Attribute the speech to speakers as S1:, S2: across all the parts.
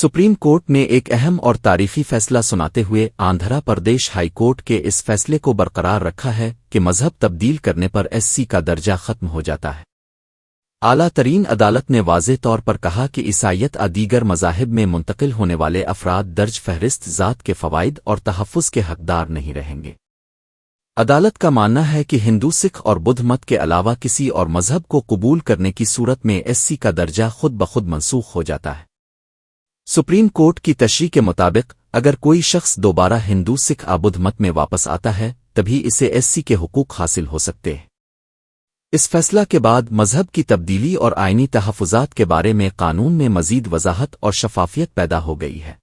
S1: Supreme court ने एक अहम और तारीखी फैसला सुनाते हुए आंध्र प्रदेश हाई कोर्ट के इस फैसले को बरकरार रखा है कि मजहब तब्दील करने पर एससी का दर्जा खत्म हो जाता है। आला तरीन अदालत ने वाज़ेह तौर पर कहा कि ईसाईयत दीगर मज़ाहिब में मुंतकिल होने वाले अफराद दर्ज फहरिस्त ज़ात के फ़वाइद और तहफ़्फ़ुज़ के हकदार नहीं रहेंगे। अदालत का मानना है कि हिंदू, सिख और बुद्ध मत के अलावा किसी और मजहब को कबूल करने की सूरत में एससी का दर्जा खुद ब खुद मनसूख हो जाता है। सुप्रीम कोर्ट की तशरीह के मुताबिक अगर कोई शख्स दोबारा हिंदू, सिख या बुद्ध मत में वापस आता है तभी इसे एससी के हुकूक हासिल हो सकते हैं। इस फैसला के बाद मजहब की तब्दीली और आईनी तहफ़्फ़ुज़ात के बारे में कानून में मज़ीद वज़ाहत और शफ़ाफ़ियत पैदा हो गई है।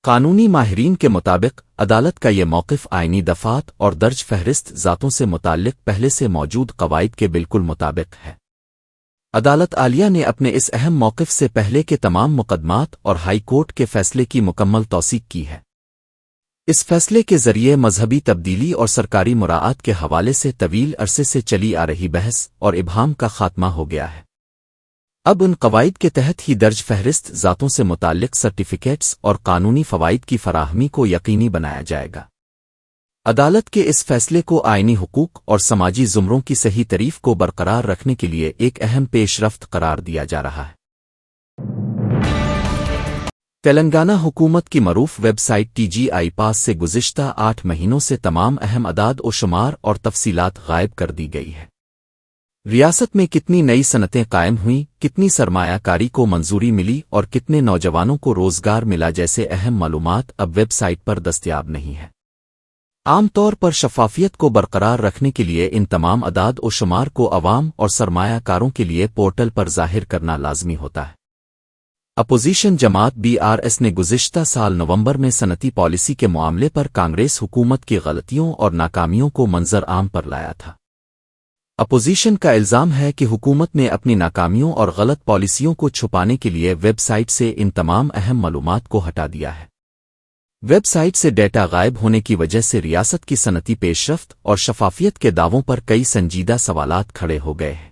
S1: कानूनी माहिरीन के मुताबिक अदालत का ये मौक़िफ़ आईनी दफ़ात और दर्ज फहरिस्त ज़ातों से मुताल्लिक़ पहले से मौजूद क़वाइद के बिल्कुल मुताबिक है। अदालत आलिया ने अपने इस अहम मौक़िफ़ से पहले के तमाम मुक़दमात और हाई कोर्ट के फैसले की मुकम्मल तौसीक़ की है। इस फैसले के ज़रिए मजहबी तब्दीली और सरकारी मुराआत के हवाले से तवील अरसे से चली आ रही बहस और इबहाम का खात्मा हो गया है। अब उन क़वाइद के तहत ही दर्ज फहरिस्त ज़ातों से मुताल्लिक़ सर्टिफ़िकेट्स और कानूनी फ़वाइद की फराहमी को यकीनी बनाया जाएगा। अदालत के इस फैसले को आईनी हुकूक और समाजी ज़ुमरों की सही तरीफ़ को बरकरार रखने के लिए एक अहम पेशरफ्त करार दिया जा रहा है। तेलंगाना हुकूमत की मरूफ वेबसाइट TGI पास से गुज़िश्ता 8 महीनों से तमाम अहम अदाद व शुमार और तफसीलात गायब कर दी गई है। रियासत में कितनी नई सनतें कायम हुईं, कितनी सरमायाकारी को मंजूरी मिली और कितने नौजवानों को रोज़गार मिला जैसे अहम मालूमात अब वेबसाइट पर दस्तयाब नहीं है। आम तौर पर शफ़ाफ़ियत को बरकरार रखने के लिए इन तमाम अदाद व शुमार को अवाम और सरमायाकारों के लिए पोर्टल पर ज़ाहिर करना लाज़मी होता है। अपोजिशन जमात BRS ने गुज़िश्ता साल नवंबर में सनती पॉलिसी के मामले पर कांग्रेस हुकूमत की गलतियों और नाकामियों को मंजर आम पर लाया था। अपोजिशन का इल्ज़ाम है कि हुकूमत ने अपनी नाकामियों और गलत पॉलिसियों को छुपाने के लिए वेबसाइट से इन तमाम अहम मालूमात को हटा दिया है। वेबसाइट से डेटा गायब होने की वजह से रियासत की सनती पेशरफ्त और शफ़ाफ़ियत के दावों पर कई संजीदा सवालात खड़े हो गए हैं।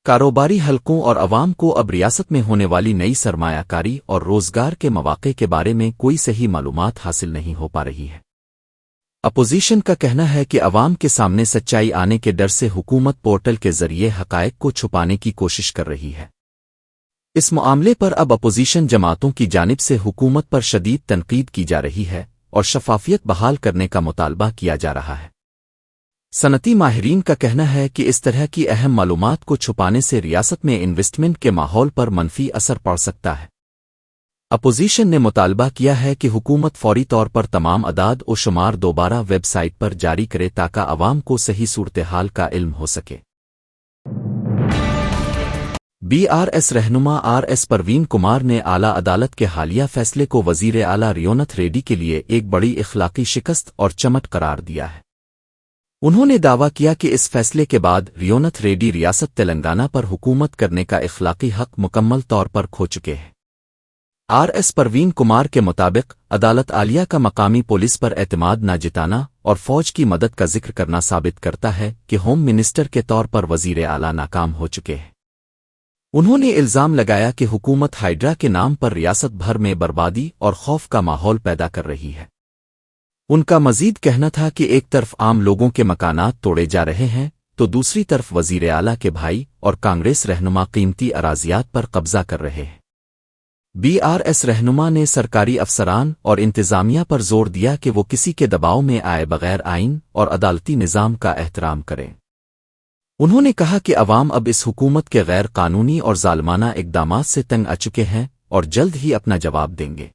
S1: कारोबारी हलकों और अवाम को अब रियासत में होने वाली नई सरमायाकारी और रोज़गार के मौक़े के बारे में कोई सही मालूमात हासिल नहीं हो पा रही है। अपोजिशन का कहना है कि अवाम के सामने सच्चाई आने के डर से हुकूमत पोर्टल के ज़रिए हक़ाइक़ को छुपाने की कोशिश कर रही है। इस मामले पर अब अपोजिशन जमातों की जानिब से हुकूमत पर शदीद तनकीद की जा रही है और शफ़ाफ़ियत बहाल करने का मुतालबा किया जा रहा है। सनती माहिरीन का कहना है कि इस तरह की अहम मालूमात को छुपाने से रियासत में इन्वेस्टमेंट के माहौल पर मनफी असर पड़ सकता है। अपोजिशन ने मुतालबा किया है कि हुकूमत फौरी तौर पर तमाम अदाद व शुमार दोबारा वेबसाइट पर जारी करे ताकि अवाम को सही सूरत-ए-हाल का इल्म हो सके। BRS रहनुमा RS परवीन कुमार ने आला अदालत के हालिया फैसले को वज़ीर आला रियोनथ रेड्डी के लिए एक बड़ी इखलाकी शिकस्त और चमट करार दिया है। उन्होंने दावा किया कि इस फैसले के बाद रियोनथ रेड्डी रियासत तेलंगाना पर हुकूमत करने का इखलाकी हक मुकम्मल तौर पर खो चुके हैं। RS परवीन कुमार के मुताबिक अदालत आलिया का मकामी पुलिस पर एतमाद न जिताना और फौज की मदद का जिक्र करना साबित करता है कि होम मिनिस्टर के तौर पर वज़ीर आला नाकाम हो चुके हैं। उन्होंने इल्ज़ाम लगाया कि हुकूमत हाइड्रा के नाम पर रियासत भर में बर्बादी और खौफ का माहौल पैदा कर रही है। उनका मज़ीद कहना था कि एक तरफ आम लोगों के मकानात तोड़े जा रहे हैं तो दूसरी तरफ वज़ीर आला के भाई और कांग्रेस रहनुमा कीमती अराज़ियात पर कब्ज़ा कर रहे हैं। BRS रहनुमा ने सरकारी अफसरान और इंतज़ामिया पर जोर दिया कि वो किसी के दबाव में आए बगैर आइन और अदालती निज़ाम का एहतराम करें। उन्होंने कहा कि अवाम अब इस हुकूमत के गैर कानूनी और ज़ालमाना इक़दामात से तंग आ चुके हैं और जल्द ही अपना जवाब देंगे।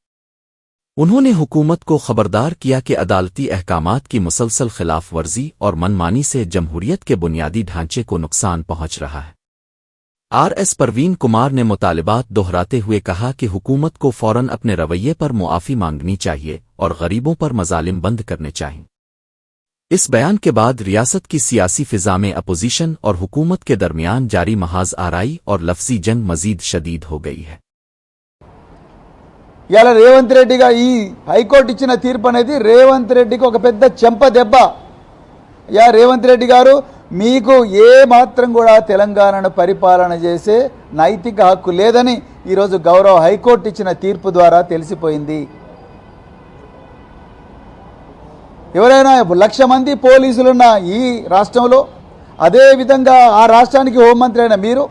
S1: उन्होंने हुकूमत को खबरदार किया कि अदालती अहकामात की मुसलसल खिलाफ वर्जी और मनमानी से जमहूरियत के बुनियादी ढांचे को नुकसान पहुंच रहा है। RS परवीन कुमार ने मुतालिबात दोहराते हुए कहा कि हुकूमत को फ़ौरन अपने रवैये पर मुआफ़ी मांगनी चाहिए और गरीबों पर मज़ालिम बंद करने चाहिए। इस बयान के बाद रियासत की सियासी फ़िज़ा में अपोजिशन और हुकूमत के दरमियान जारी महाज आराई और लफ्ज़ी जंग मज़ीद शदीद हो गई है।
S2: ఇలా రేవంత్ రెడ్డిగా ఈ హైకోర్టు ఇచ్చిన తీర్పు అనేది రేవంత్ రెడ్డికి ఒక పెద్ద చెంప దెబ్బ। రేవంత్ రెడ్డి గారు మీకు ఏ మాత్రం కూడా తెలంగాణను పరిపాలన చేసే నైతిక హక్కు లేదని ఈరోజు గౌరవ హైకోర్టు ఇచ్చిన తీర్పు ద్వారా తెలిసిపోయింది. ఎవరైనా 1,00,000 మంది పోలీసులున్న ఈ రాష్ట్రంలో, అదేవిధంగా ఆ రాష్ట్రానికి హోంమంత్రి అయిన మీరు,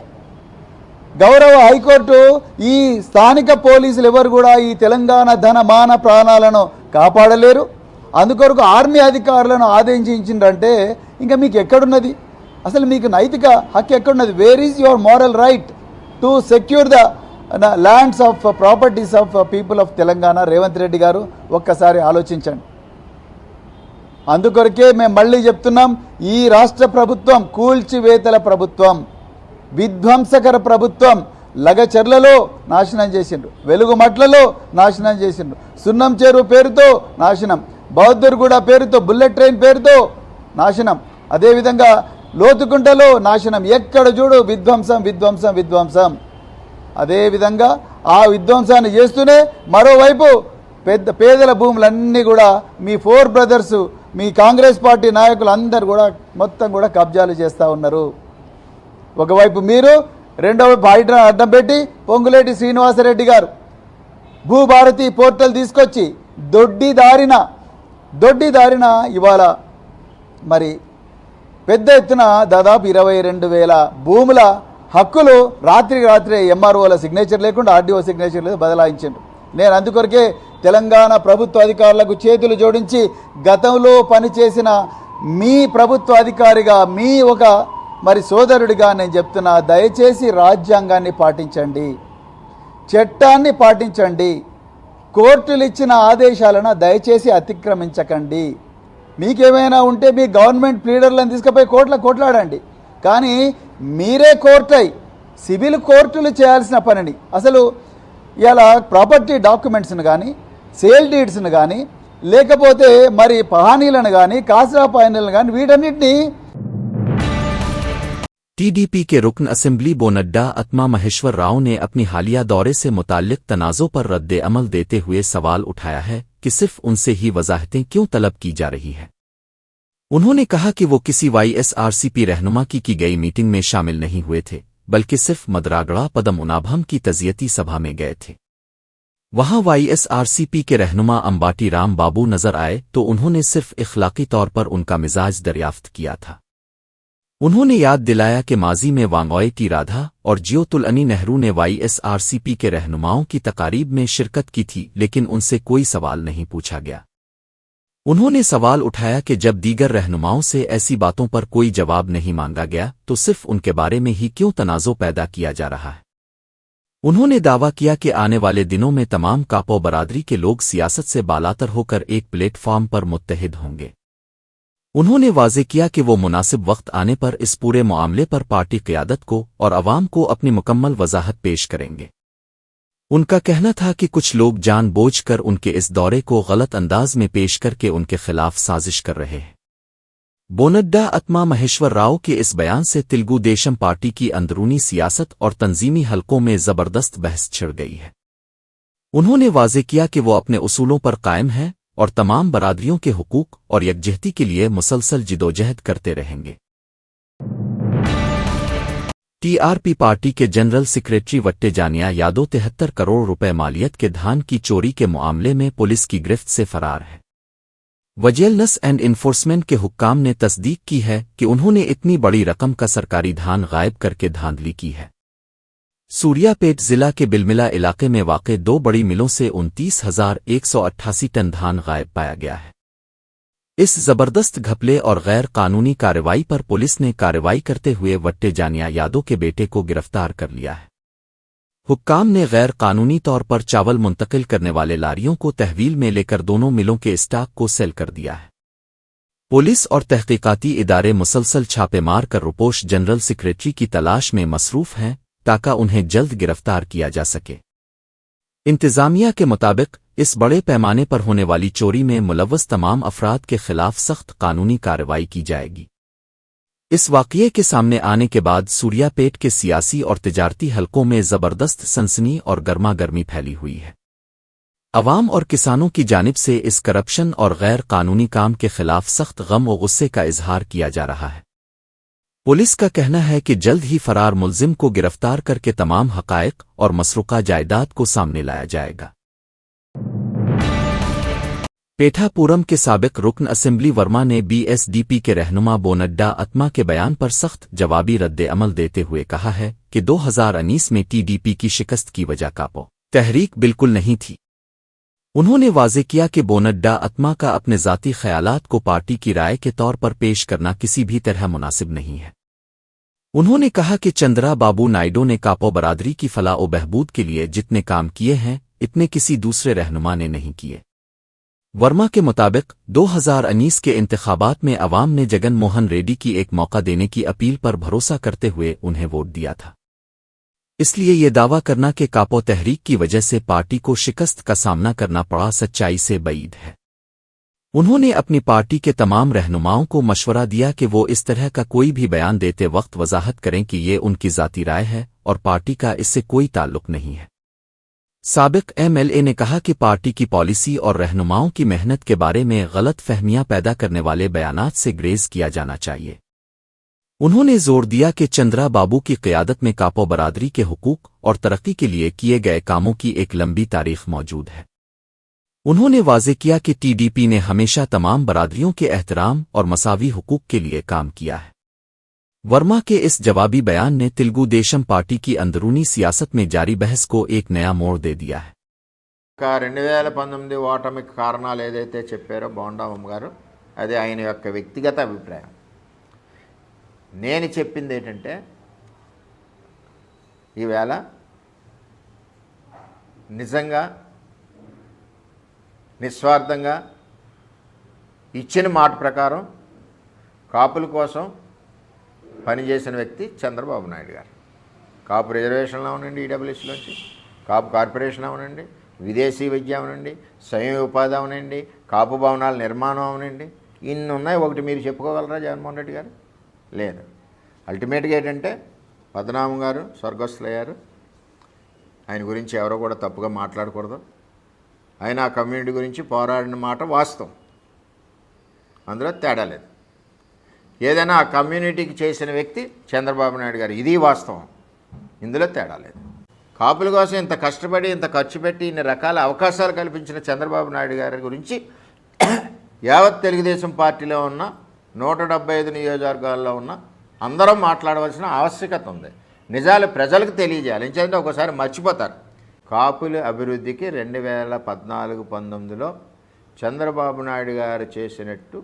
S2: గౌరవ హైకోర్టు ఈ స్థానిక పోలీసులు ఎవరు కూడా ఈ తెలంగాణ ధన మాన ప్రాణాలను కాపాడలేరు, అందుకొరకు ఆర్మీ అధికారులను ఆదేశించిందంటే ఇంకా మీకు ఎక్కడున్నది? అసలు మీకు నైతిక హక్కు ఎక్కడున్నది? Where is your moral right to secure the lands of properties of people of Telangana? Revanth Reddy గారు ఒక్కసారి ఆలోచించండి. అందుకొరకే మేము మళ్ళీ చెప్తున్నాం, ఈ రాష్ట్ర ప్రభుత్వం కూల్చివేతల ప్రభుత్వం, విధ్వంసకర ప్రభుత్వం. లగచర్లలో నాశనం చేసిండ్రు, వెలుగుమట్లలో నాశనం చేసిండ్రు, సున్నం చెరువు పేరుతో నాశనం, బౌద్ధర్గూడ పేరుతో, బుల్లెట్ ట్రైన్ పేరుతో నాశనం, అదేవిధంగా లోతుకుంటలో నాశనం. ఎక్కడ చూడు విధ్వంసం విధ్వంసం విధ్వంసం. అదేవిధంగా ఆ విధ్వంసాన్ని చేస్తూనే మరోవైపు పేదల భూములన్నీ కూడా మీ 4 బ్రదర్స్, మీ కాంగ్రెస్ పార్టీ నాయకులు అందరూ కూడా మొత్తం కూడా కబ్జాలు చేస్తూ ఉన్నారు. ఒకవైపు మీరు, రెండో వైపు హైడ్రా అడ్డం పెట్టి పొంగులేటి శ్రీనివాసరెడ్డి గారు భూభారతి పోర్టల్ తీసుకొచ్చి దొడ్డి దారిన ఇవాళ మరి పెద్ద ఎత్తున దాదాపు 22,000 భూముల హక్కులు రాత్రే ఎంఆర్ఓల సిగ్నేచర్ లేకుండా ఆర్డీఓ సిగ్నేచర్ లేదు బదలాయించారు. నేను అందుకొరకే తెలంగాణ ప్రభుత్వ అధికారులకు చేతులు జోడించి గతంలో పనిచేసిన మీ ప్రభుత్వ అధికారిగా, మీ ఒక మరి సోదరుడిగా నేను చెప్తున్నా, దయచేసి రాజ్యాంగాన్ని పాటించండి, చట్టాన్ని పాటించండి, కోర్టులు ఇచ్చిన ఆదేశాలను దయచేసి అతిక్రమించకండి. మీకేమైనా ఉంటే మీ గవర్నమెంట్ లీడర్లను తీసుకుపోయి కోట్లాడండి, కానీ మీరే కోర్టు సివిల్ కోర్టులు చేయాల్సిన పనిని, అసలు ఇలా ప్రాపర్టీ డాక్యుమెంట్స్ను కానీ, సేల్ డీడ్స్ను కానీ, లేకపోతే మరి పహానీలను కానీ, కాసరా పహానీలను కానీ, వీటన్నిటినీ
S1: टीडीपी के रुकन असेंबली बोनड्डा आत्मा महेश्वर राव ने अपनी हालिया दौरे से मुताल्लिक तनाज़ों पर रद्द अमल देते हुए सवाल उठाया है कि सिर्फ उनसे ही वजाहतें क्यों तलब की जा रही है। उन्होंने कहा कि वो किसी वाईएसआरसीपी रहनुमा की गई मीटिंग में शामिल नहीं हुए थे, बल्कि सिर्फ मदरागड़ा पदम उनाभम की तज़ियती सभा में गए थे। वहां वाईएसआरसीपी के रहनुमा अंबाटी राम बाबू नजर आए तो उन्होंने सिर्फ इखलाकी तौर पर उनका मिजाज दरियाफ्त किया था। उन्होंने याद दिलाया कि माजी में वांगोई टी राधा और जियोतुलअनी नेहरू ने वाईएसआरसीपी के रहनुमाओं की तकारीब में शिरकत की थी, लेकिन उनसे कोई सवाल नहीं पूछा गया। उन्होंने सवाल उठाया कि जब दीगर रहनुमाओं से ऐसी बातों पर कोई जवाब नहीं मांगा गया तो सिर्फ उनके बारे में ही क्यों तनाज़ो पैदा किया जा रहा है। उन्होंने दावा किया कि आने वाले दिनों में तमाम कापो बरादरी के लोग सियासत से बालातर होकर एक प्लेटफॉर्म पर मुत्तहिद होंगे। उन्होंने वाज़े किया कि वो मुनासिब वक्त आने पर इस पूरे मामले पर पार्टी क़यादत को और अवाम को अपनी मुकम्मल वजाहत पेश करेंगे। उनका कहना था कि कुछ लोग जानबूझकर उनके इस दौरे को गलत अंदाज में पेश करके उनके खिलाफ साजिश कर रहे हैं। बोनड्डा आत्मा महेश्वर राव के इस बयान से तेलुगु देशम पार्टी की अंदरूनी सियासत और तंजीमी हलकों में ज़बरदस्त बहस छिड़ गई है। उन्होंने वाज़े किया कि वो अपने उसूलों पर कायम हैं और तमाम बरादरियों के हुकूक और यकजहती के लिए मुसलसल जिदोजहद करते रहेंगे। टीआरपी पार्टी के जनरल सेक्रेटरी वट्टे जानिया यादव 73 करोड़ रुपए मालियत के धान की चोरी के मामले में पुलिस की गिरफ्त से फरार है। विजिलेंस एंड इन्फोर्समेंट के हुक्काम ने तस्दीक की है कि उन्होंने इतनी बड़ी रकम का सरकारी धान गायब करके धांधली की है। सूर्यापेट जिला के बिलमिला इलाके में वाक़े 2 बड़ी मिलों से 29,188 टन धान गायब पाया गया है। इस जबरदस्त घपले और गैर कानूनी कार्रवाई पर पुलिस ने कार्रवाई करते हुए वट्टे जानिया यादव के बेटे को गिरफ्तार कर लिया है। हुक्काम ने गैर कानूनी तौर पर चावल मुंतकिल करने वाले लारियों को तहवील में लेकर दोनों मिलों के स्टॉक को सेल कर दिया है। पुलिस और तहकीकाती इदारे मुसलसल छापे मार कर रुपोश जनरल सेक्रेटरी की तलाश में मसरूफ हैं ताकि उन्हें जल्द गिरफ्तार किया जा सके। इंतजामिया के मुताबिक इस बड़े पैमाने पर होने वाली चोरी में मुलव्वस तमाम अफराद के खिलाफ सख्त कानूनी कार्रवाई की जाएगी। इस वाक़ये के सामने आने के बाद सूर्यापेट के सियासी और तिजारती हलकों में ज़बरदस्त सनसनी और गर्मा गर्मी फैली हुई है। अवाम और किसानों की जानिब से इस करप्शन और गैर कानूनी काम के खिलाफ सख्त गम और गुस्से का इजहार किया जा रहा है। पुलिस का कहना है कि जल्द ही फरार मुलजिम को गिरफ्तार करके तमाम हक़ाइक़ और मसरूक़ा जायदाद को सामने लाया जाएगा। पेठापुरम के साबिक रुकन असेंबली वर्मा ने बीएसडीपी के रहनुमा बोनड्डा अत्मा के बयान पर सख्त जवाबी रद्द-ए-अमल देते हुए कहा है कि 2019 में टीडीपी की शिकस्त की वजह कापो तहरीक बिल्कुल नहीं थी। उन्होंने वाज़े किया कि बोनड्डा अत्मा का अपने ज़ाती ख़यालात को पार्टी की राय के तौर पर पेश करना किसी भी तरह मुनासिब नहीं है। उन्होंने कहा कि चंद्रा बाबू नायडू ने कापो बरादरी की फलाह व बहबूद के लिए जितने काम किए हैं इतने किसी दूसरे रहनुमा ने नहीं किए। वर्मा के मुताबिक 2019 के इंतखाबात में अवाम ने जगन मोहन रेड्डी की एक मौका देने की अपील पर भरोसा करते हुए उन्हें वोट दिया था। इसलिए ये दावा करना कि कापो तहरीक की वजह से पार्टी को शिकस्त का सामना करना पड़ा सच्चाई से बईद है। उन्होंने अपनी पार्टी के तमाम रहनुमाओं को मशवरा दिया कि वो इस तरह का कोई भी बयान देते वक्त वजाहत करें कि ये उनकी ज़ाती राय है और पार्टी का इससे कोई ताल्लुक नहीं है। साबिक एमएलए ने कहा कि पार्टी की पॉलिसी और रहनुमाओं की मेहनत के बारे में गलत फहमियां पैदा करने वाले बयानात से ग्रेज किया जाना चाहिए। उन्होंने जोर दिया कि चंद्रा बाबू की क़यादत में कापो बरादरी के हुकूक और तरक्की के लिए किए गए कामों की एक लंबी तारीख मौजूद है। उन्होंने वाज़े किया कि टीडीपी ने हमेशा तमाम बरादरियों के एहतराम और मसावी हुकूक के लिए काम किया है। वर्मा के इस जवाबी बयान ने तेलुगु देशम पार्टी की अंदरूनी सियासत में जारी बहस को एक नया मोड़ दे दिया है।
S3: 2019 ఓటమికి కారణాలు ఏదైతే చెప్పారో బోండావం గారు అది ఆయన యొక్క వ్యక్తిగత అభిప్రాయం. నేను చెప్పింది ఏంటంటే ఈవేళ నిజంగా నిస్వార్థంగా ఇచ్చిన మాట ప్రకారం కాపుల కోసం పనిచేసిన వ్యక్తి చంద్రబాబు నాయుడు గారు. కాపు రిజర్వేషన్లో అవునండి, ఈడబ్ల్యూఎస్లోంచి కాపు కార్పొరేషన్ అవునండి, విదేశీ విద్య అవునండి, స్వయం ఉపాధి అవునండి, కాపు భవనాల నిర్మాణం అవునండి, ఇన్ని ఉన్నాయి. ఒకటి మీరు చెప్పుకోగలరా జగన్మోహన్ రెడ్డి గారు? లేదు. అల్టిమేట్గా ఏంటంటే పద్మనాభం గారు స్వర్గస్థులయ్యారు. ఆయన గురించి ఎవరో కూడా తప్పుగా మాట్లాడకూడదు. ఆయన ఆ కమ్యూనిటీ గురించి పోరాడిన మాట వాస్తవం, అందులో తేడా లేదు. ఏదైనా ఆ కమ్యూనిటీకి చేసిన వ్యక్తి చంద్రబాబు నాయుడు గారు, ఇది వాస్తవం, ఇందులో తేడా లేదు. కాపుల కోసం ఇంత కష్టపడి ఇంత ఖర్చు పెట్టి ఇన్ని రకాల అవకాశాలు కల్పించిన చంద్రబాబు నాయుడు గారి గురించి యావత్ తెలుగుదేశం పార్టీలో ఉన్న 175 నియోజకవర్గాల్లో ఉన్న అందరం మాట్లాడవలసిన ఆవశ్యకత ఉంది. నిజాలు ప్రజలకు తెలియజేయాలి. ఎందుకంటే ఒకసారి మర్చిపోతారు. కాపుల అభివృద్ధికి 2014-19లో చంద్రబాబు నాయుడు గారు చేసినట్టు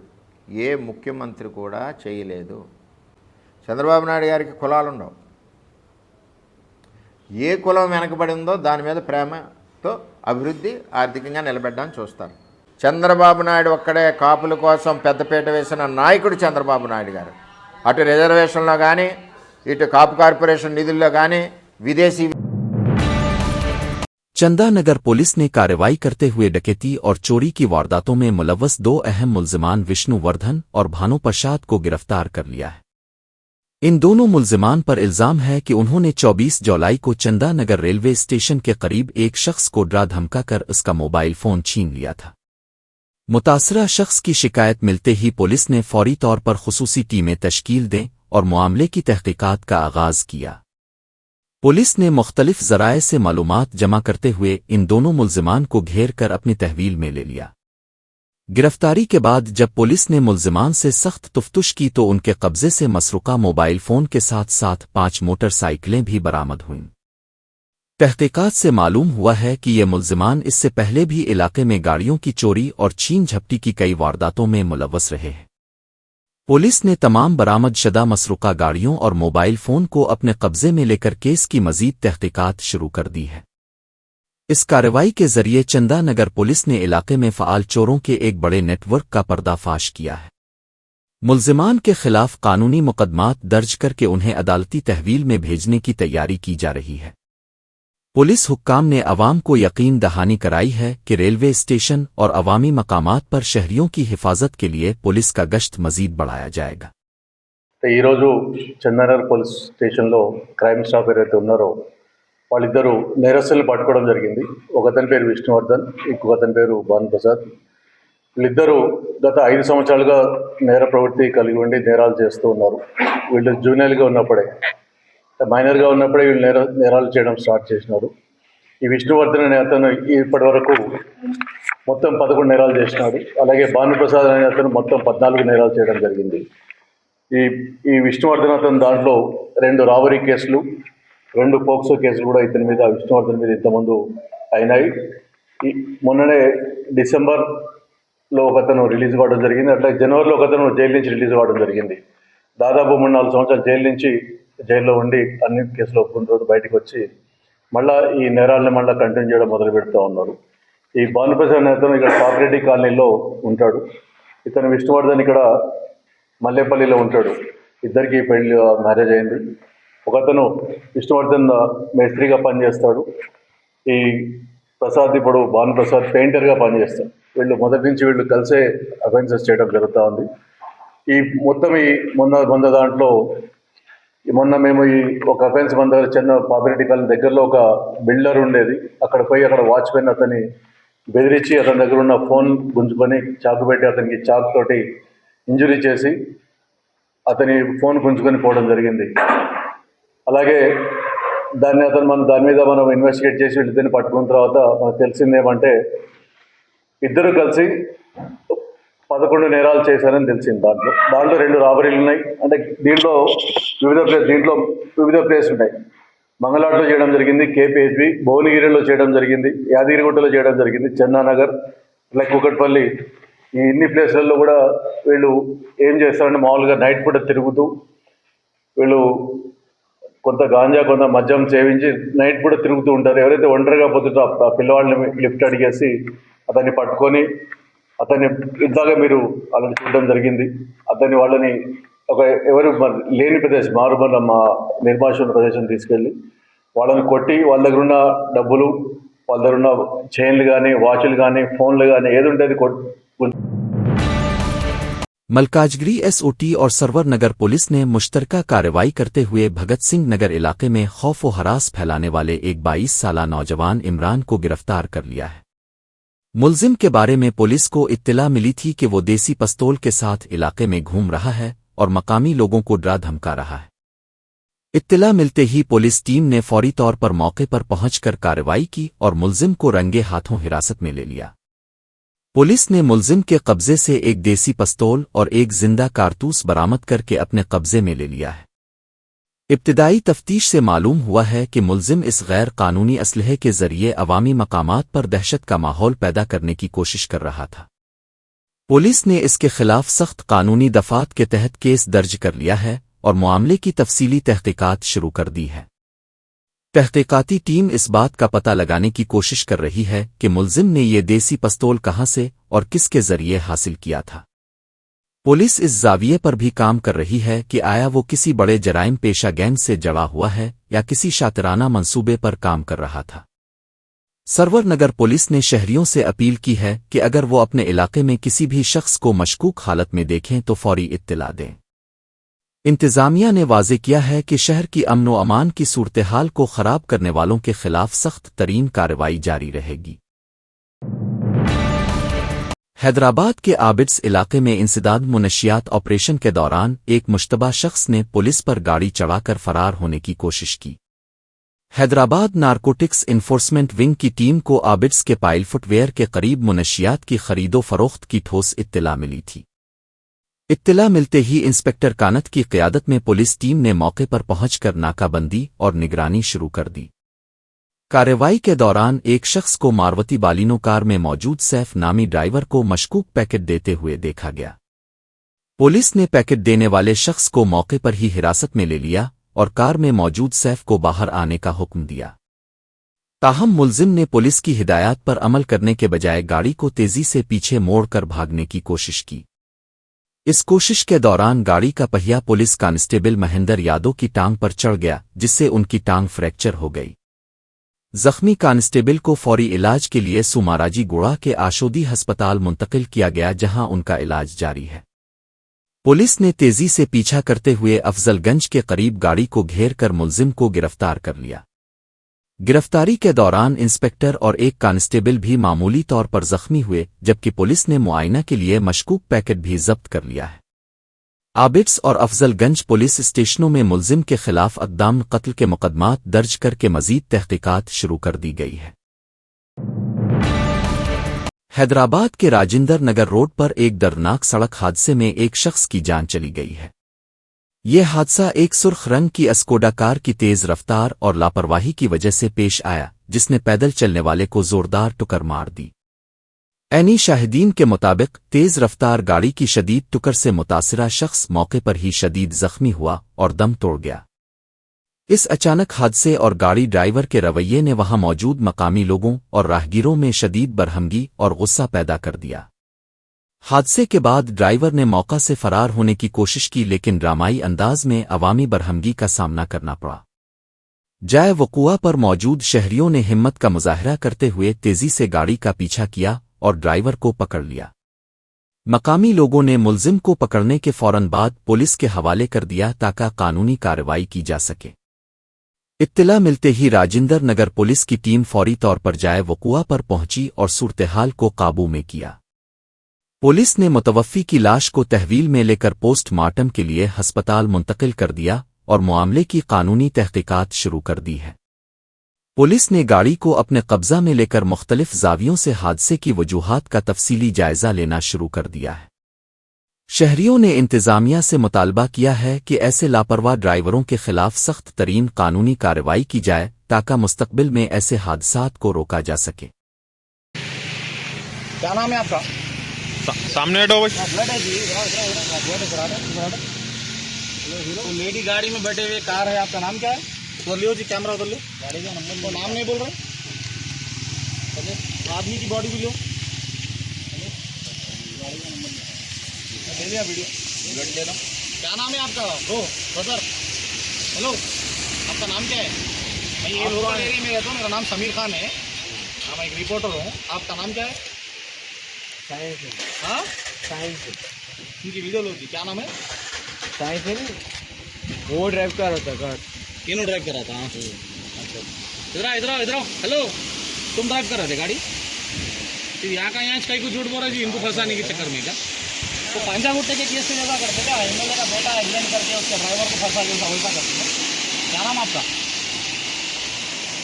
S3: ఏ ముఖ్యమంత్రి కూడా చేయలేదు. చంద్రబాబు నాయుడు గారికి కులాలు ఉండవు. ఏ కులం వెనకబడి ఉందో దాని మీద ప్రేమతో అభివృద్ధి ఆర్థికంగా నిలబెట్టడానికి చూస్తారు. చంద్రబాబు నాయుడు ఒక్కడే కాపుల కోసం పెద్దపీట వేసిన నాయకుడు చంద్రబాబు నాయుడు గారు. అటు రిజర్వేషన్లో కానీ ఇటు కాపు కార్పొరేషన్ నిధుల్లో కానీ విదేశీ
S1: चंदा नगर पुलिस ने कार्रवाई करते हुए डकैती और चोरी की वारदातों में मुलव्वस 2 अहम मुल्जिमान विष्णुवर्धन और भानु प्रसाद को गिरफ्तार कर लिया है। इन दोनों मुल्जिमान पर इल्जाम है कि उन्होंने 24 जुलाई को चंदा नगर रेलवे स्टेशन के करीब एक शख्स को डरा धमका कर उसका मोबाइल फोन छीन लिया था। मुतासरा शख्स की शिकायत मिलते ही पुलिस ने फौरी तौर पर खुसूसी टीमें तश्कील दें और मामले की तहकीकात का आगाज किया। पुलिस ने मुख्तलिफ ज़राए से मालूमात जमा करते हुए इन दोनों मुल्जिमान को घेर कर अपनी तहवील में ले लिया। गिरफ्तारी के बाद जब पुलिस ने मुल्जिमान से सख्त तुफ्तुश की तो उनके कब्जे से मसरूका मोबाइल फ़ोन के साथ साथ 5 मोटरसाइकिलें भी बरामद हुईं। तहकीकात से मालूम हुआ है कि ये मुल्जिमान इससे पहले भी इलाके में गाड़ियों की चोरी और छीन झपटी की कई वारदातों में मुलव्वस रहे हैं। पुलिस ने तमाम बरामद शुदा मसरूका गाड़ियों और मोबाइल फ़ोन को अपने कब्जे में लेकर केस की मज़ीद तहकीकात शुरू कर दी है। इस कार्रवाई के जरिए चंदा नगर पुलिस ने इलाके में फ़आल चोरों के एक बड़े नेटवर्क का पर्दाफाश किया है। मुल्जिमान के खिलाफ कानूनी मुकदमात दर्ज करके उन्हें अदालती तहवील में भेजने की तैयारी की जा रही है। पुलिस हुक्काम ने अवाम को यकीन दहानी कराई है कि रेलवे स्टेशन और अवामी मकामात पर शहरियों की हिफाजत के लिए पुलिस का गश्त मजीद बढ़ाया जाएगा।
S4: ఈ రోజు చందానగర్ పోలీస్ స్టేషన్లో క్రైమ్ స్టాఫ్ ఎవరైతే ఉన్నారో వాళ్ళిద్దరూ నేరస్తులు పట్టుకోవడం జరిగింది. ఒకతని పేరు విష్ణువర్ధన్, ఇంకొకతని పేరు భాను ప్రసాద్. వీళ్ళిద్దరూ గత 5 సంవత్సరాలుగా నేర ప్రవృత్తి కలిగి ఉండి నేరాలు చేస్తూ ఉన్నారు. వీళ్ళు జూనియర్గా ఉన్నప్పుడే, మైనర్గా ఉన్నప్పుడే వీళ్ళు నేరాలు చేయడం స్టార్ట్ చేసినారు. ఈ విష్ణువర్ధన్ అనే అతను ఇప్పటి వరకు మొత్తం 11 నేరాలు చేసినాడు. అలాగే భానుప్రసాద్ అనే అతను మొత్తం 14 నేరాలు చేయడం జరిగింది. ఈ విష్ణువర్ధన్ అతను దాంట్లో 2 రాబరీ కేసులు, 2 పోక్సో కేసులు కూడా ఇతని మీద, విష్ణువర్ధన్ మీద ఇంతకుముందు అయినాయి. మొన్ననే డిసెంబర్లో ఒకతను రిలీజ్ అవ్వడం జరిగింది. అట్లాగే జనవరిలో ఒకతను జైలు నుంచి రిలీజ్ అవ్వడం జరిగింది. దాదాపు 3-4 సంవత్సరాలు జైల్లో ఉండి అన్ని కేసులు ఒప్పుకున్న రోజు బయటకు వచ్చి మళ్ళీ ఈ నేరాలని మళ్ళీ కంటిన్యూ చేయడం మొదలు పెడుతూ ఉన్నారు. ఈ భానుప్రసాద్ అనే అతను ఇక్కడ పాపిరెడ్డి కాలనీలో ఉంటాడు. ఇతను విష్ణువర్ధన్ ఇక్కడ మల్లేపల్లిలో ఉంటాడు. ఇద్దరికి పెళ్లి మ్యారేజ్ అయింది. ఒకతను విష్ణువర్ధన్ మేస్త్రిగా పనిచేస్తాడు. ఈ ప్రసాద్ ఇప్పుడు భానుప్రసాద్ పెయింటర్గా పనిచేస్తాడు. వీళ్ళు మొదటి నుంచి వీళ్ళు కలిసే అఫెన్సెస్ చేయడం జరుగుతూ ఉంది. ఈ మొత్తం మొన్న దాంట్లో మొన్న మేము ఈ ఒక అఫెన్స్ మన దగ్గర చిన్న పాపిరెడ్డి కాలనీ దగ్గరలో ఒక బిల్డర్ ఉండేది. అక్కడ వాచ్మెన్ అతన్ని బెదిరించి అతని దగ్గర ఉన్న ఫోన్ గుంజుకొని చాకు పెట్టి అతనికి చాకు తోటి ఇంజురీ చేసి అతని ఫోన్ గుంజుకొని పోవడం జరిగింది. అలాగే దాని మీద మనం ఇన్వెస్టిగేట్ చేసి వీళ్ళిద్దరిని పట్టుకున్న తర్వాత మనకు తెలిసిందేమంటే ఇద్దరు కలిసి 11 నేరాలు చేశారని తెలిసింది. దాంట్లో 2 రాబరీలు ఉన్నాయి. అంటే దీంట్లో వివిధ ప్లేస్ ఉన్నాయి. మంగళాట్లో చేయడం జరిగింది, కేపీహెచ్బి, భువనగిరిలో చేయడం జరిగింది, యాదగిరిగుట్టలో చేయడం జరిగింది, చెన్నానగర్, ఇలా కూకట్పల్లి. ఈ ఇన్ని ప్లేస్లలో కూడా వీళ్ళు ఏం చేస్తారంటే మామూలుగా నైట్ పూట తిరుగుతూ వీళ్ళు కొంత గాంజా కొంత మద్యం సేవించి నైట్ పూట తిరుగుతూ ఉంటారు. ఎవరైతే ఒంటరిగా పోతుంటో ఆ పిల్లవాళ్ళని లిఫ్ట్ అడిగేసి అతన్ని పట్టుకొని అతన్ని ఇందాక మీరు వాళ్ళని చూడడం జరిగింది. వాళ్ళని ఎవరు లేని ప్రదేశం, మారుమూల మా నిర్మానుష్య ప్రదేశం తీసుకెళ్ళి వాళ్ళని కొట్టి వాళ్ళ దగ్గర ఉన్న డబ్బులు, వాళ్ళ దగ్గర ఉన్న చైన్లు కానీ, వాచ్లు కానీ, ఫోన్లు కానీ ఏది ఉంటుంది
S1: मलकाजगिरी एसओटी और सरवर नगर पुलिस ने मुश्तरका कार्रवाई करते हुए भगत सिंह नगर इलाके में खौफ व हरास फैलाने वाले एक 22 साला नौजवान इमरान को गिरफ्तार कर लिया है। मुलजिम के बारे में पुलिस को इत्तला मिली थी कि वो देसी पिस्तौल के साथ इलाके में घूम रहा है और मकामी लोगों को डरा धमका रहा है। इत्तला मिलते ही पुलिस टीम ने फौरी तौर पर मौके पर पहुंचकर कार्रवाई की और मुलजिम को रंगे हाथों हिरासत में ले लिया। पुलिस ने मुलजिम के कब्जे से एक देसी पिस्तौल और एक जिंदा कारतूस बरामद करके अपने कब्जे में ले लिया है। इब्तिदाई तफ्तीश से मालूम हुआ है कि मुलजिम इस गैर कानूनी असलहे के जरिए अवामी मकामात पर दहशत का माहौल पैदा करने की कोशिश कर रहा था। पुलिस ने इसके खिलाफ सख्त कानूनी दफात के तहत केस दर्ज कर लिया है और मामले की तफसीली तहकीकात शुरू कर दी है। तहकीकाती टीम इस बात का पता लगाने की कोशिश कर रही है कि मुलजिम ने ये देसी पिस्तौल कहां से और किसके जरिए हासिल किया था। पुलिस इस जाविये पर भी काम कर रही है कि आया वो किसी बड़े जराइम पेशा गैंग से जड़ा हुआ है या किसी शातिराना मंसूबे पर काम कर रहा था। सरवर नगर पुलिस ने शहरियों से अपील की है कि अगर वो अपने इलाके में किसी भी शख्स को मशकूक हालत में देखें तो फौरी इत्तला दें। इंतजामिया ने वाज़े किया है कि शहर की अमन व अमान की सूरत हाल को खराब करने वालों के खिलाफ सख्त तरीन कार्रवाई जारी रहेगी। हैदराबाद के आबिड्स इलाके में इंसदाद मुनशियात ऑपरेशन के दौरान एक मुश्तबा शख्स ने पुलिस पर गाड़ी चढ़ाकर फरार होने की कोशिश की। हैदराबाद नारकोटिक्स इन्फोर्समेंट विंग की टीम को आबिड्स के पाइल फुटवेयर के करीब मुनशियात की खरीदो फरोख्त की ठोस इत्तला मिली थी। इत्तला मिलते ही इंस्पेक्टर कानत की क़यादत में पुलिस टीम ने मौके पर पहुंचकर नाकाबंदी और निगरानी शुरू कर दी। कार्रवाई के दौरान एक शख्स को मारवती बालिनो कार में मौजूद सैफ नामी ड्राइवर को मशकूक पैकेट देते हुए देखा गया। पुलिस ने पैकेट देने वाले शख्स को मौके पर ही हिरासत में ले लिया और कार में मौजूद सैफ को बाहर आने का हुक्म दिया। ताहम मुलजिम ने पुलिस की हिदायत पर अमल करने के बजाय गाड़ी को तेजी से पीछे मोड़कर भागने की कोशिश की। इस कोशिश के दौरान गाड़ी का पहिया पुलिस कांस्टेबल महेंद्र यादव की टांग पर चढ़ गया, जिससे उनकी टांग फ्रैक्चर हो गई। जख्मी कांस्टेबल को फौरी इलाज के लिए सुमाराजी गुड़ा के आशोदी अस्पताल मुंतकिल किया गया, जहां उनका इलाज जारी है। पुलिस ने तेजी से पीछा करते हुए अफजलगंज के करीब गाड़ी को घेर कर मुलजिम को गिरफ्तार कर लिया। गिरफ्तारी के दौरान इंस्पेक्टर और एक कांस्टेबल भी मामूली तौर पर जख्मी हुए, जबकि पुलिस ने मुआयना के लिए मशकूक पैकेट भी जब्त कर लिया है। आबिड्स और अफजलगंज पुलिस स्टेशनों में मुलजिम के खिलाफ अक़दाम कत्ल के मुकदमात दर्ज करके मजीद तहकीकात शुरू कर दी गई है। हैदराबाद के राजेंद्र नगर रोड पर एक दर्दनाक सड़क हादसे में एक शख्स की जान चली गई है। यह हादसा एक सुर्ख रंग की अस्कोडा कार की तेज रफ्तार और लापरवाही की वजह से पेश आया, जिसने पैदल चलने वाले को जोरदार टुक्कर मार दी। ऐनी शाहिदीन के मुताबिक तेज रफ्तार गाड़ी की शदीद टुक्कर से मुतासिरा शख्स मौके पर ही शदीद जख्मी हुआ और दम तोड़ गया। इस अचानक हादसे और गाड़ी ड्राइवर के रवैये ने वहां मौजूद मकामी लोगों और राहगीरों में शदीद बरहमगी और गुस्सा पैदा कर दिया। हादसे के बाद ड्राइवर ने मौका से फरार होने की कोशिश की, लेकिन ड्रामाई अंदाज में अवामी बरहमगी का सामना करना पड़ा। जाए वक़ुआ पर मौजूद शहरियों ने हिम्मत का मुजाहरा करते हुए तेजी से गाड़ी का पीछा किया और ड्राइवर को पकड़ लिया। मकामी लोगों ने मुलजिम को पकड़ने के फौरन बाद पुलिस के हवाले कर दिया ताकि कानूनी कार्रवाई की जा सके। इत्तला मिलते ही राजेंद्र नगर पुलिस की टीम फौरी तौर पर जाए वक़ुआ पर पहुंची और सूरत-ए-हाल को काबू में किया। पुलिस ने मुतवफ़्फ़ी की लाश को तहवील में लेकर पोस्टमार्टम के लिए हस्पताल मुंतकिल कर दिया और मामले की कानूनी तहकीकात शुरू कर दी है। पुलिस ने गाड़ी को अपने कब्जा में लेकर मुख्तलिफ ज़ावियों से हादसे की वजूहात का तफसीली जायजा लेना शुरू कर दिया है। शहरियों ने इंतज़ामिया से मुतालबा किया है कि ऐसे लापरवाह ड्राइवरों के खिलाफ सख्त तरीन कानूनी कार्रवाई की जाए ताकि मुस्तकबिल में ऐसे हादसात को रोका जा सके।
S5: क्या नाम है आपका?
S6: सामने हटो भाई।
S5: तो लेडी गाड़ी में बैठे हुए कार है, आपका नाम क्या है? उधर लियो जी, कैमरा उधर लियो। गाड़ी का नंबर तो नाम नहीं बोल रहे, आदमी की बॉडी भी लो। ले लिया वीडियो, ले लो। क्या नाम है आपका? ब्रदर, हेलो, आपका नाम क्या है? मैं ये लोकल एरिया में रहता हूँ, मेरा नाम समीर खान है। हाँ, मैं एक रिपोर्टर हूँ। आपका नाम क्या है? साइंस। हाँ, साइंस। इनकी वीडियो लो जी। क्या नाम है? साइंस है ना, वो ड्राइव कर रहा था। कार तीनों ड्राइव कर रहा था। हाँ, अच्छा, इधर आओ, इधर आओ, इधर आओ। हेलो, तुम ड्राइव कर रहे थे गाड़ी? फिर यहाँ का यहाँ कहीं को झूठ बोल रहा जी, इनको फंसाने के चक्कर में क्या? तो पांचा गुट्टे के केस से ज्यादा करते क्या? एमएलए का बेटा एक्सीडेंट करके उसके ड्राइवर को फंसा के वैसा करते हैं। क्या नाम आपका?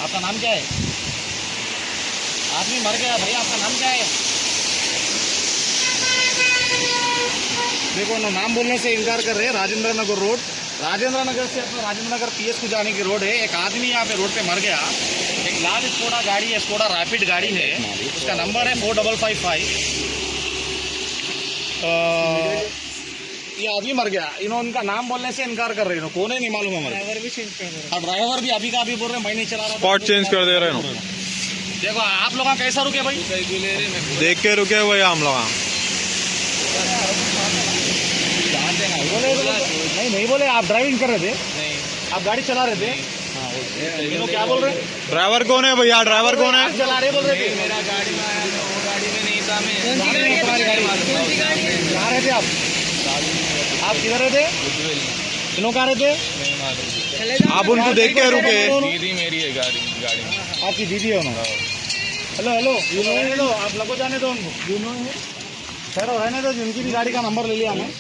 S5: आपका नाम क्या है? आदमी मर गया भाई, आपका नाम क्या है? देखो ना, नाम बोलने से इनकार कर रहे हैं। राजेंद्र नगर रोड, राजेंद्र नगर से अपना राजेंद्र नगर पीएस को जाने की रोड है। एक आदमी यहाँ पे रोड पे मर गया। एक लाल स्कोडा गाड़ी है, स्कोडा रैपिड गाड़ी है, उसका नंबर है 4555। ये आदमी मर गया। इन्होंने उनका नाम बोलने से इनकार कर रहे हैं। कौन है नहीं मालूम है। ड्राइवर भी चेंज कर दे रहे हैं। ड्राइवर भी अभी का अभी बोल रहे हैं मैं नहीं चला रहा।
S6: स्पॉट चेंज कर दे रहे हैं।
S5: देखो आप लोग कैसा रुके भाई?
S6: देख के रुके हुए हम लोग।
S5: नहीं बोले, आप ड्राइविंग कर रहे थे? नहीं, आप गाड़ी चला रहे थे? हाँ, क्या बोल रहे?
S6: ड्राइवर कौन है भैया? ड्राइवर कौन है?
S5: चला रहे बोल रहे थे?
S7: मेरा गाड़ी में आया, वो गाड़ी में नहीं था। मैं
S5: कहाँ रहते आप? आप किधर रहते? तीनों कहाँ रहते?
S6: आप उनको देख के रुके?
S7: दीदी मेरी है गाड़ी में।
S5: आपकी दीदी है उन्होंने? हेलो हेलो, रहने दो, आप लगो जाने दो उनको। ठहरो, रहने दो। जिनकी भी गाड़ी का नंबर ले लिया हमें,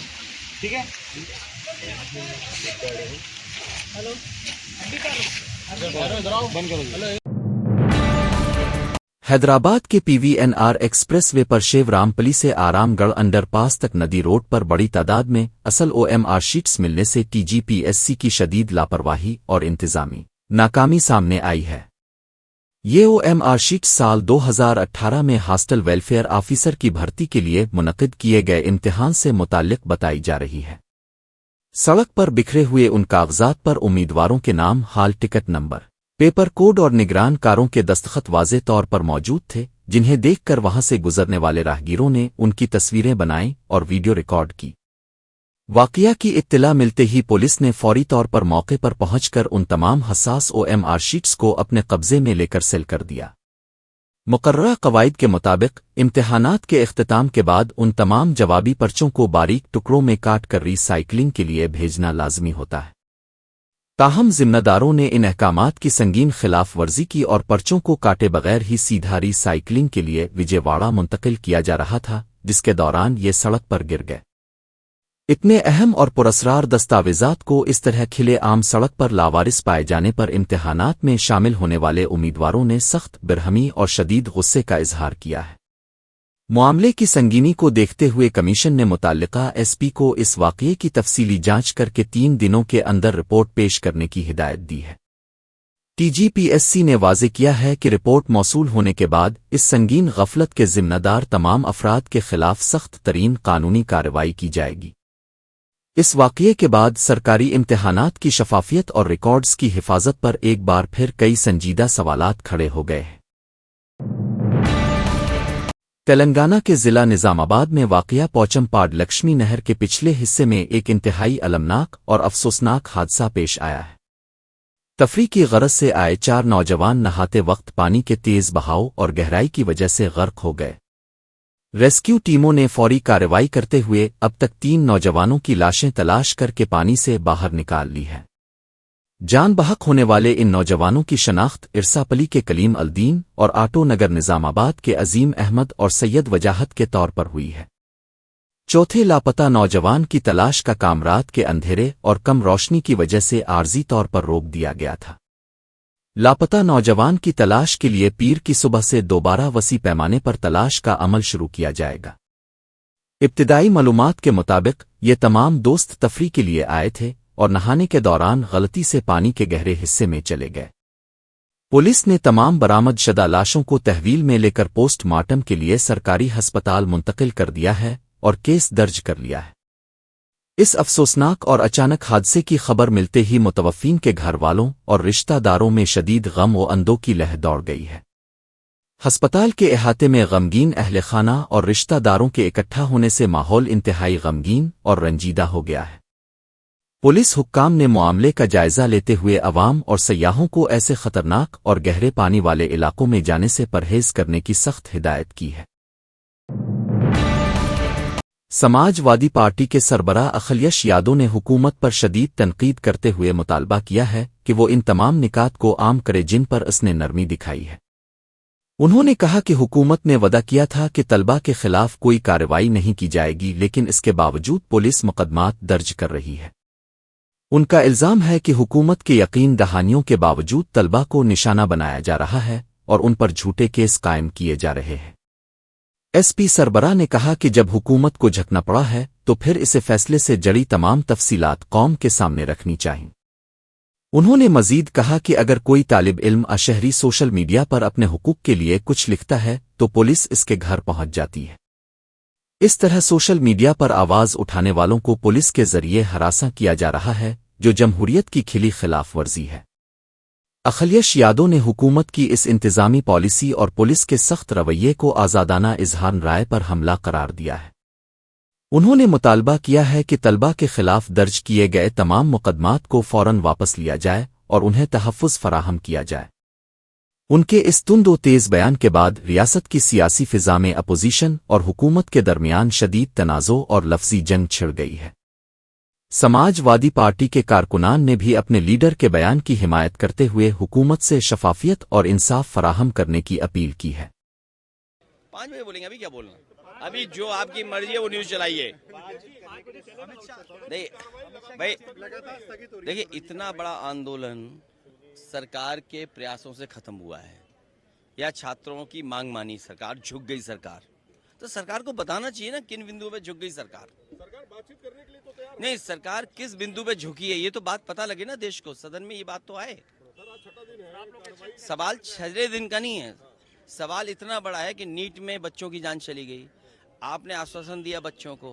S5: ठीक है? हेलो, इधर आओ, बंद करो।
S1: हैदराबाद के पीवीएनआर एक्सप्रेसवे पर शेव रामपली से आरामगढ़ अंडरपास तक नदी रोड पर बड़ी तादाद में असल ओएमआर शीट्स मिलने से टीजीपीएससी की शदीद लापरवाही और इंतजामी नाकामी सामने आई है। ये ओएमआर शीट्स साल 2018 में हॉस्टल वेलफेयर ऑफिसर की भर्ती के लिए मुनक़िद किए गए इम्तिहान से मुताल्लिक़ बताई जा रही है। सड़क पर बिखरे हुए उन कागजात पर उम्मीदवारों के नाम, हाल टिकट नंबर, पेपर कोड और निगरान कारों के दस्तखत वाज़े तौर पर मौजूद थे, जिन्हें देखकर वहां से गुजरने वाले राहगीरों ने उनकी तस्वीरें बनाई और वीडियो रिकॉर्ड की। वाक़या की इत्तला मिलते ही पुलिस ने फौरी तौर पर मौके पर पहुंचकर उन तमाम हसास ओएमआर शीट्स को अपने कब्जे में लेकर सेल कर दिया। मुकर्ररा कवायद के मुताबिक इम्तिहानात के इख्तिताम के बाद उन तमाम जवाबी पर्चों को बारीक टुकड़ों में काट कर रीसाइक्लिंग के लिए भेजना लाजमी होता है। ताहम जिम्मेदारों ने इन अहकामात की संगीन खिलाफ वर्जी की और पर्चों को काटे बगैर ही सीधा रिसाइकलिंग के लिए विजयवाड़ा मुंतकिल किया जा रहा था, जिसके दौरान ये सड़क पर गिर गए। इतने अहम और पुरस्रार दस्तावेजात को इस तरह खिले आम सड़क पर लावारिस पाए जाने पर इम्तिहानात में शामिल होने वाले उम्मीदवारों ने सख्त बिरहमी और शदीद गुस्से का इजहार किया है। मामले की संगीनी को देखते हुए कमीशन ने मुताल्लिका एसपी को इस वाक़ये की तफसीली जांच करके 3 दिनों के अंदर रिपोर्ट पेश करने की हिदायत दी है। TGPSC ने वाज़े किया है कि रिपोर्ट मौसूल होने के बाद इस संगीन गफलत के जिम्मेदार तमाम अफराद के खिलाफ सख्त तरीन कानूनी कार्रवाई की जाएगी। इस वाक़ये के बाद सरकारी इम्तिहानात की शफाफियत और रिकॉर्ड्स की हिफाजत पर एक बार फिर कई संजीदा सवालात खड़े हो गए हैं। तेलंगाना के ज़िला निज़ामाबाद में वाक़या पोचमपाड लक्ष्मी नहर के पिछले हिस्से में एक इंतहाई अलमनाक और अफसोसनाक हादसा पेश आया है। तफरीह की गरज से आए 4 नौजवान नहाते वक्त पानी के तेज़ बहाव और गहराई की वजह से गर्क हो गए। रेस्क्यू टीमों ने फौरी कार्रवाई करते हुए अब तक 3 नौजवानों की लाशें तलाश करके पानी से बाहर निकाल ली है। जान बहक होने वाले इन नौजवानों की शनाख्त इरसापली के कलीम अल्दीन और आटो नगर निज़ामाबाद के अजीम अहमद और सैयद वजाहत के तौर पर हुई है। चौथे लापता नौजवान की तलाश का काम रात के अंधेरे और कम रोशनी की वजह से आर्जी तौर पर रोक दिया गया था। लापता नौजवान की तलाश के लिए पीर की सुबह से दोबारा वसी पैमाने पर तलाश का अमल शुरू किया जाएगा। इब्तिदाई मालूमात के मुताबिक ये तमाम दोस्त तफरीह के लिए आए थे और नहाने के दौरान गलती से पानी के गहरे हिस्से में चले गए। पुलिस ने तमाम बरामद शदा लाशों को तहवील में लेकर पोस्टमार्टम के लिए सरकारी हस्पताल मुंतकिल कर दिया है और केस दर्ज कर लिया है। इस अफसोसनाक और अचानक हादसे की खबर मिलते ही मुतवफ़्फ़ीन के घर वालों और रिश्तेदारों में शदीद गम व अंदों की लहर दौड़ गई है। हस्पताल के अहाते में गमगीन अहले खाना और रिश्तेदारों के इकट्ठा होने से माहौल इंतहाई गमगीन और रंजीदा हो गया है। पुलिस हुक्काम ने मामले का जायजा लेते हुए अवाम और सयाहों को ऐसे खतरनाक और गहरे पानी वाले इलाकों में जाने से परहेज करने की सख्त हिदायत की है। समाजवादी पार्टी के सरबराह अखिलेश यादव ने हुकूमत पर शदीद तनकीद करते हुए मुतालबा किया है कि वो इन तमाम निकात को आम करे जिन पर उसने नरमी दिखाई है। उन्होंने कहा कि हुकूमत ने वदा किया था कि तलबा के खिलाफ कोई कार्रवाई नहीं की जाएगी, लेकिन इसके बावजूद पुलिस मुकदमात दर्ज कर रही है। उनका इल्ज़ाम है कि हुकूमत के यकीन दहानियों के बावजूद तलबा को निशाना बनाया जा रहा है और उन पर झूठे केस कायम किए जा रहे हैं। एसपी सरबराह ने कहा कि जब हुकूमत को झकना पड़ा है तो फिर इसे फैसले से जड़ी तमाम तफसीलात कौम के सामने रखनी चाहिए। उन्होंने मजीद कहा कि अगर कोई तालिब इल्म अशहरी सोशल मीडिया पर अपने हुकूक के लिए कुछ लिखता है तो पुलिस इसके घर पहुंच जाती है। इस तरह सोशल मीडिया पर आवाज़ उठाने वालों को पुलिस के जरिए हरासा किया जा रहा है, जो जमहूरियत की खिली खिलाफ वर्जी है। अखिलेश यादव ने हुकूमत की इस इंतजामी पॉलिसी और पुलिस के सख्त रवैये को आज़ादाना इजहार राय पर हमला करार दिया है। उन्होंने मुतालबा किया है कि तलबा के खिलाफ दर्ज किए गए तमाम मुकदमात को फौरन वापस लिया जाए और उन्हें तहफ़्फ़ुज़ फराहम किया जाए। उनके इस तुंद व तेज़ बयान के बाद रियासत की सियासी फ़िज़ा में अपोजिशन और हुकूमत के दरमियान शदीद तनाज़ो और लफ्ज़ी जंग छिड़ गई है। समाजवादी पार्टी के कारकुनान ने भी अपने लीडर के बयान की हिमायत करते हुए हुकूमत से शफाफियत और इंसाफ फराहम करने की अपील की है।
S8: 5 बजे बोलेंगे, अभी क्या बोलना? अभी जो आपकी मर्जी है वो न्यूज़ चलाइए। नहीं भाई, देखिए इतना बड़ा आंदोलन सरकार के प्रयासों से खत्म हुआ है या छात्रों की मांग मानी सरकार, झुक गई सरकार, तो सरकार को बताना चाहिए ना किन बिंदुओं पे झुक गई सरकार। बातचीत करने के लिए तो तैयार नहीं, सरकार किस बिंदु पे झुकी है ये तो बात पता लगे ना देश को, सदन में ये बात तो आए। सवाल 6 दिन का नहीं है, सवाल इतना बड़ा है कि नीट में बच्चों की जान चली गई। आपने आश्वासन दिया बच्चों को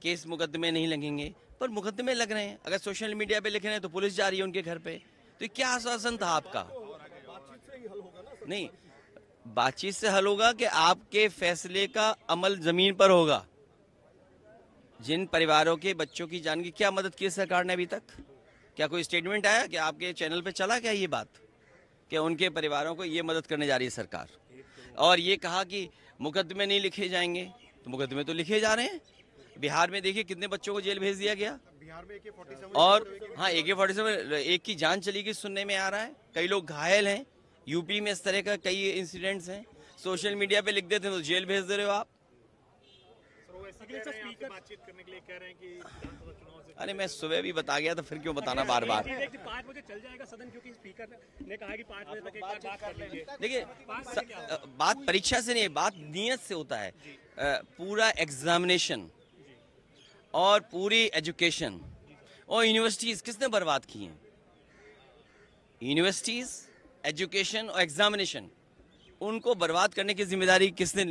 S8: केस मुकदमे नहीं लगेंगे, पर मुकदमे लग रहे हैं। अगर सोशल मीडिया पे लिख रहे हैं तो पुलिस जा रही है उनके घर पे, तो क्या आश्वासन था आपका? नहीं, बातचीत से हल होगा कि आपके फैसले का अमल जमीन पर होगा। जिन परिवारों के बच्चों की जान की क्या मदद की सरकार ने अभी तक? क्या कोई स्टेटमेंट आया कि आपके चैनल पे चला क्या ये बात कि उनके परिवारों को ये मदद करने जा रही है सरकार? और ये कहा कि मुकदमे नहीं लिखे जाएंगे, तो मुकदमे तो लिखे जा रहे हैं। बिहार में देखिए कितने बच्चों को जेल भेज दिया गया, और हाँ AK-47 एक की जान चली गई सुनने में आ रहा है, कई लोग घायल हैं। यूपी में इस तरह का कई इंसिडेंट्स हैं, सोशल मीडिया पे लिख देते हैं तो जेल भेज दे रहे हो आप। अरे मैं सुबह भी बता गया तो फिर क्यों बताना बार बार।
S9: 5 बजे चल जाएगा सदन, क्योंकि स्पीकर ने कहा कि 5 बजे तक एक बार बात कर लीजिए।
S8: देखिए बात परीक्षा से नहीं, बात नियत से होता है। पूरा एग्जामिनेशन और पूरी एजुकेशन और यूनिवर्सिटीज किसने बर्बाद की हैं? यूनिवर्सिटीज, एजुकेशन और एग्जामिनेशन, उनको बर्बाद करने की जिम्मेदारी किसने